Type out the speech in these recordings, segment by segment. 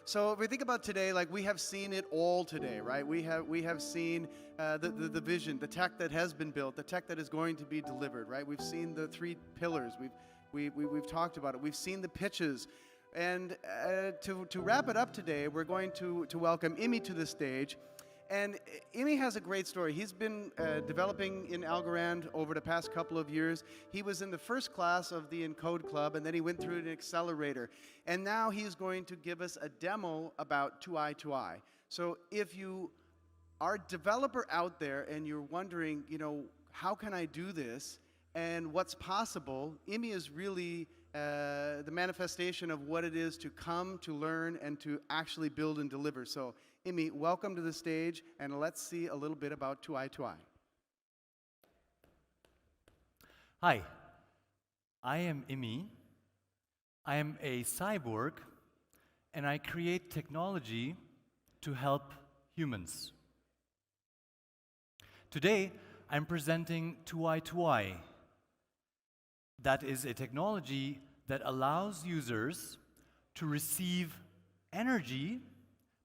So if we think about today, like we have seen it all today, right? We have seen the vision, the tech that has been built, the tech that is going to be delivered, right? We've seen the three pillars. We've talked about it. We've seen the pitches. And to wrap it up today, we're going to welcome Imi to the stage. And Imi has a great story. He's been developing in Algorand over the past couple of years. He was in the first class of the Encode Club, and then he went through an accelerator. And now he's going to give us a demo about 2i2i. So if you are a developer out there and you're wondering, how can I do this and what's possible, Imi is really the manifestation of what it is to come, to learn, and to actually build and deliver. So Imi, welcome to the stage, and let's see a little bit about 2i2i. Hi, I am Imi. I am a cyborg, and I create technology to help humans. Today, I'm presenting 2i2i. That is a technology that allows users to receive energy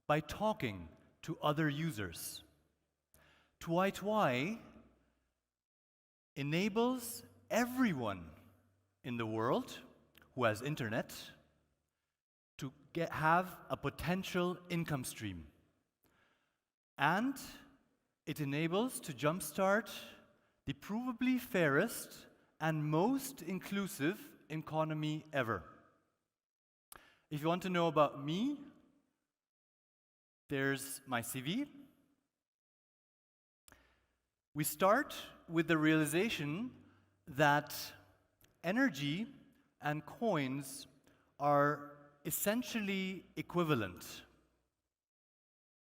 by talking to other users. 2i2i enables everyone in the world who has internet to have a potential income stream. And it enables to jumpstart the provably fairest and most inclusive economy ever. If you want to know about me, there's my CV. We start with the realization that energy and coins are essentially equivalent.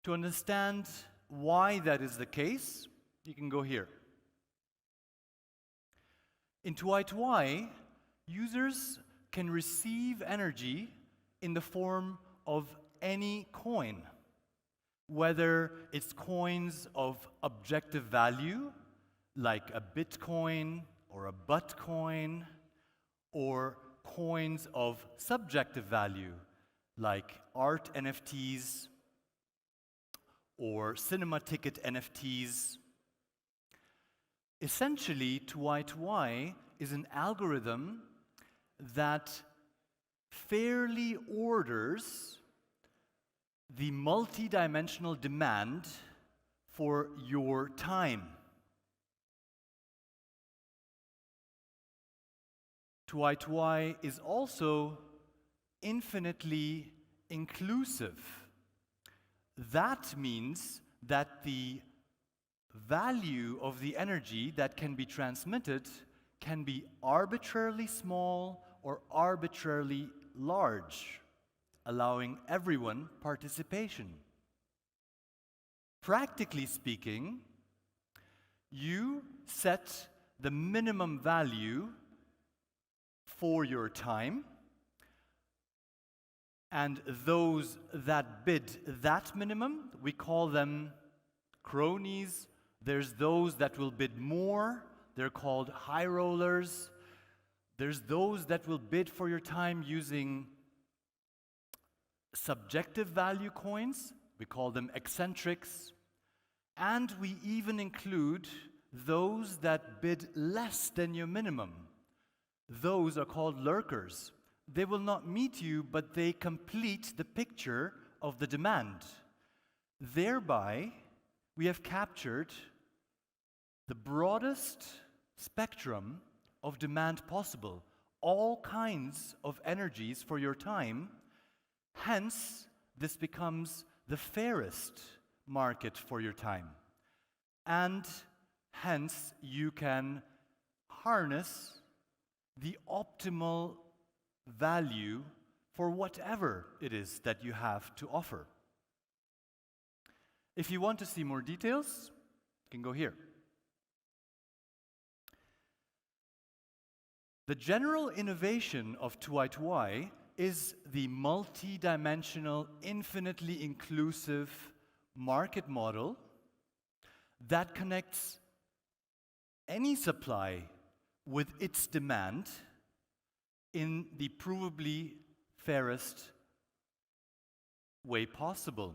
To understand why that is the case, you can go here. In 2i2i, users can receive energy in the form of any coin, whether it's coins of objective value, like a Bitcoin or a Buttcoin, or coins of subjective value, like art NFTs or cinema ticket NFTs. Essentially, 2i2i is an algorithm that fairly orders the multi-dimensional demand for your time. 2i2i is also infinitely inclusive. That means that the value of the energy that can be transmitted can be arbitrarily small or arbitrarily large, allowing everyone participation. Practically speaking, you set the minimum value for your time, and those that bid that minimum, we call them cronies. There's those that will bid more, they're called high rollers. There's those that will bid for your time using subjective value coins, we call them eccentrics, and we even include those that bid less than your minimum. Those are called lurkers. They will not meet you, but they complete the picture of the demand. Thereby, we have captured the broadest spectrum of demand possible, all kinds of energies for your time. Hence, this becomes the fairest market for your time. And hence, you can harness the optimal value for whatever it is that you have to offer. If you want to see more details, you can go here. The general innovation of 2i2i is the multi-dimensional, infinitely inclusive market model that connects any supply with its demand in the provably fairest way possible.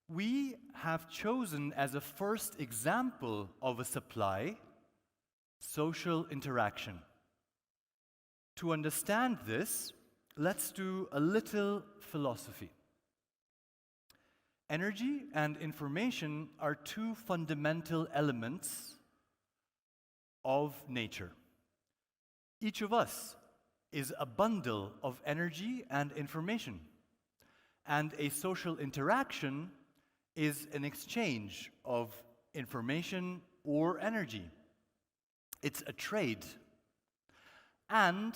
We have chosen as a first example of a supply social interaction. To understand this, let's do a little philosophy. Energy and information are two fundamental elements of nature. Each of us is a bundle of energy and information, and a social interaction is an exchange of information or energy. It's a trade. And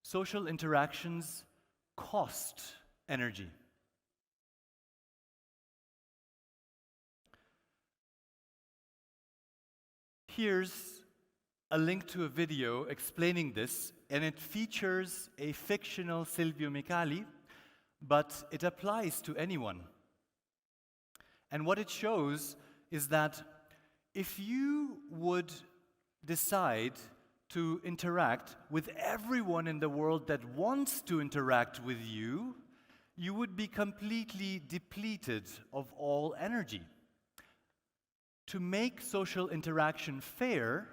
social interactions cost energy. Here's a link to a video explaining this, and it features a fictional Silvio Micali, but it applies to anyone. And what it shows is that if you would decide to interact with everyone in the world that wants to interact with you, you would be completely depleted of all energy. To make social interaction fair,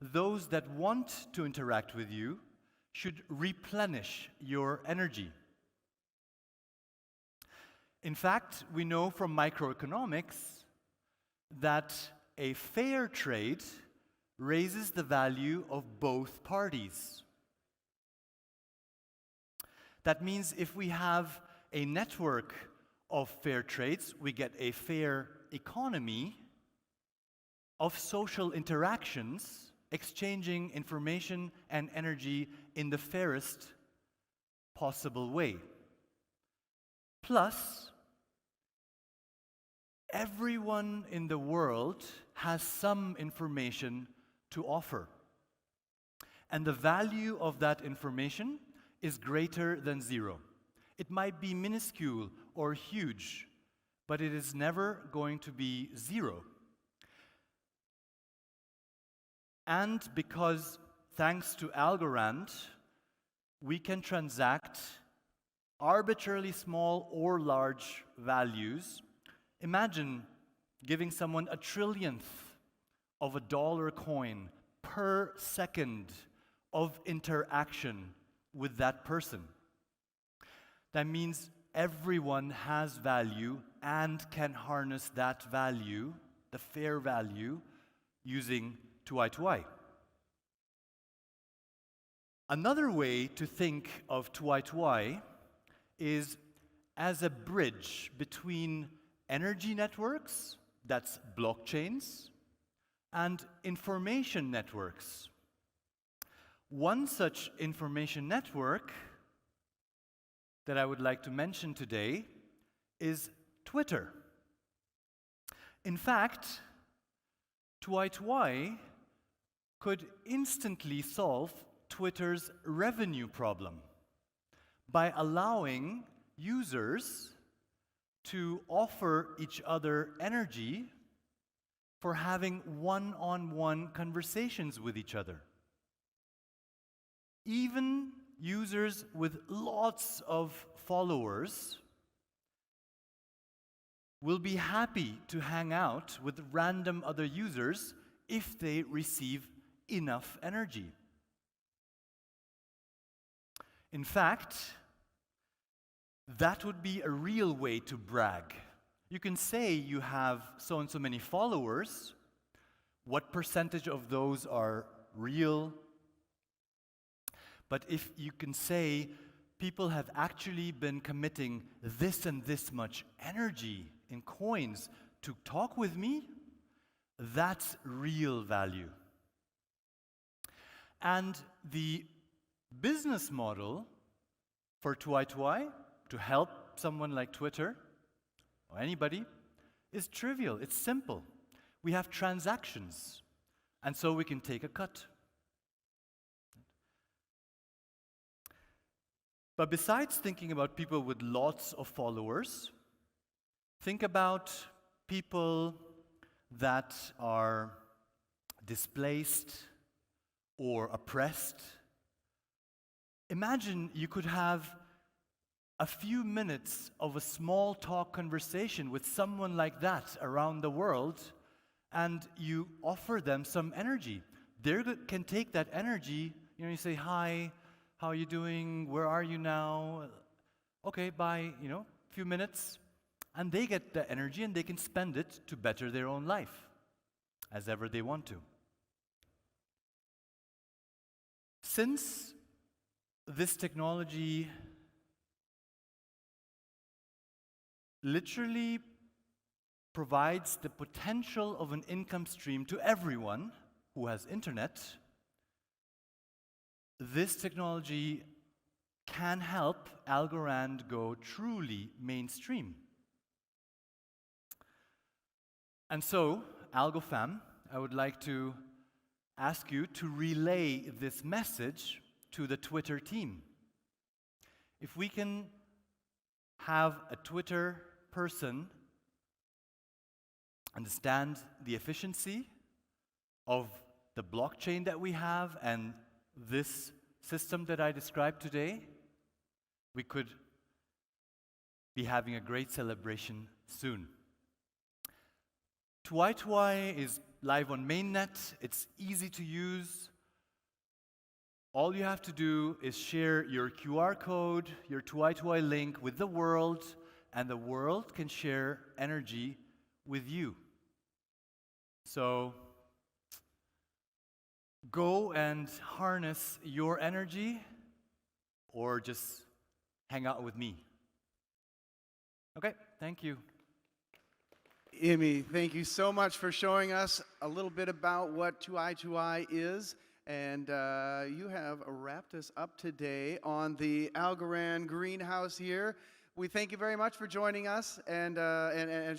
those that want to interact with you should replenish your energy. In fact, we know from microeconomics that a fair trade raises the value of both parties. That means if we have a network of fair trades, we get a fair economy of social interactions, exchanging information and energy in the fairest possible way. Plus, everyone in the world has some information to offer. And the value of that information is greater than zero. It might be minuscule or huge, but it is never going to be zero. And because, thanks to Algorand, we can transact arbitrarily small or large values. Imagine giving someone a trillionth of a dollar coin per second of interaction with that person. That means everyone has value and can harness that value, the fair value, using 2i2i. Another way to think of 2i2i is as a bridge between energy networks, that's blockchains, and information networks. One such information network that I would like to mention today is Twitter. In fact, 2i2i could instantly solve Twitter's revenue problem by allowing users to offer each other energy for having one-on-one conversations with each other. Even users with lots of followers will be happy to hang out with random other users if they receive enough energy. In fact, that would be a real way to brag. You can say you have so and so many followers. What percentage of those are real? But if you can say people have actually been committing this and this much energy in coins to talk with me, that's real value. And the business model for 2i2i, to help someone like Twitter or anybody, is trivial. It's simple. We have transactions, and so we can take a cut. But besides thinking about people with lots of followers, think about people that are displaced or oppressed. Imagine you could have a few minutes of a small talk conversation with someone like that around the world, and you offer them some energy. They can take that energy, you say, hi, how are you doing, where are you now? Okay, bye, few minutes, and they get the energy and they can spend it to better their own life, as ever they want to. Since this technology literally provides the potential of an income stream to everyone who has internet, this technology can help Algorand go truly mainstream. And so, AlgoFam, I would like to ask you to relay this message to the Twitter team. If we can have a Twitter person understand the efficiency of the blockchain that we have and this system that I described today, we could be having a great celebration soon. Tuai is live on mainnet. It's easy to use. All you have to do is share your QR code, your Tuai link with the world, and the world can share energy with you. So go and harness your energy, or just hang out with me. Okay, thank you. Imi, thank you so much for showing us a little bit about what Tuai is. And you have wrapped us up today on the Algorand greenhouse here. We thank you very much for joining us and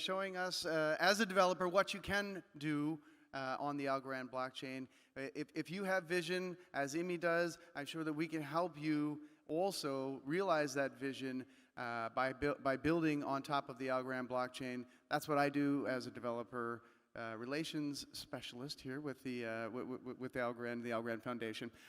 showing us, as a developer, what you can do on the Algorand blockchain. If you have vision, as Imi does, I'm sure that we can help you also realize that vision by building on top of the Algorand blockchain. That's what I do as a developer relations specialist here with the Algorand Foundation.